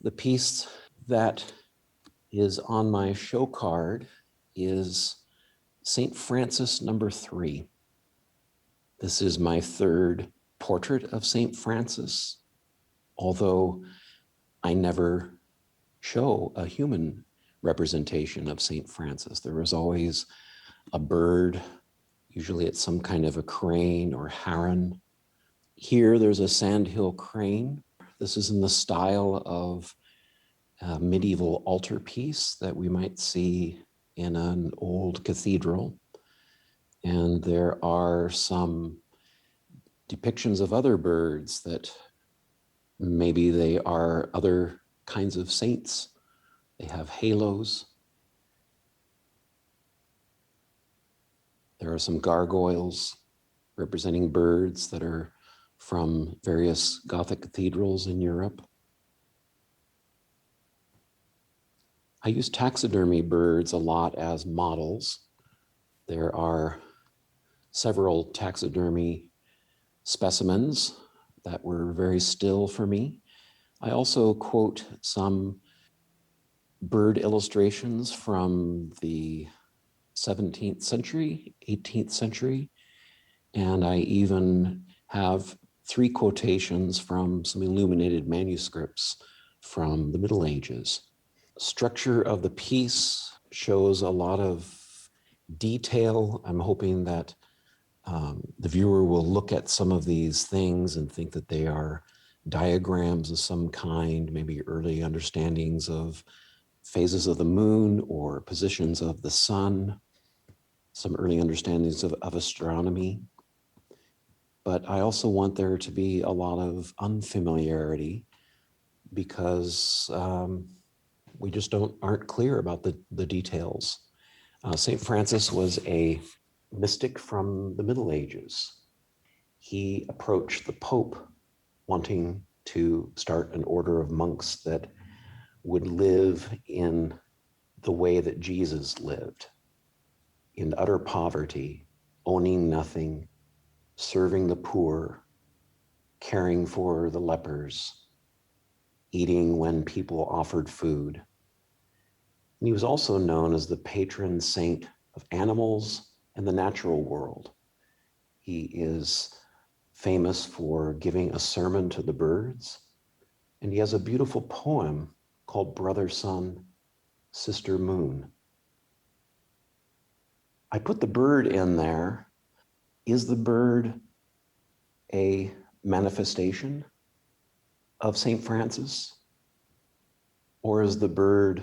The piece that is on my show card is St. Francis #3. This is my third portrait of St. Francis, although I never show a human representation of St. Francis. There was always a bird, usually it's some kind of a crane or heron. Here there's a sandhill crane. This is in the style of a medieval altarpiece that we might see in an old cathedral. And there are some depictions of other birds that maybe they are other kinds of saints. They have halos. There are some gargoyles representing birds that are from various Gothic cathedrals in Europe. I use taxidermy birds a lot as models. There are several taxidermy specimens that were very still for me. I also quote some bird illustrations from the 17th century, 18th century, and I even have 3 quotations from some illuminated manuscripts from the Middle Ages. Structure of the piece shows a lot of detail. I'm hoping that the viewer will look at some of these things and think that they are diagrams of some kind, maybe early understandings of phases of the moon or positions of the sun, some early understandings of astronomy. But I also want there to be a lot of unfamiliarity because we just aren't clear about the details. St. Francis was a mystic from the Middle Ages. He approached the Pope wanting to start an order of monks that would live in the way that Jesus lived, in utter poverty, owning nothing, serving the poor, caring for the lepers, eating when people offered food. And he was also known as the patron saint of animals and the natural world. He is famous for giving a sermon to the birds, and he has a beautiful poem called Brother Sun, Sister Moon. I put the bird in there. Is the bird a manifestation of St. Francis? Or is the bird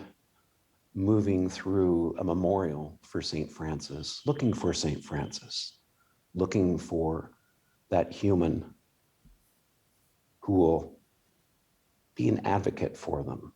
moving through a memorial for St. Francis, looking for St. Francis, looking for that human who will be an advocate for them?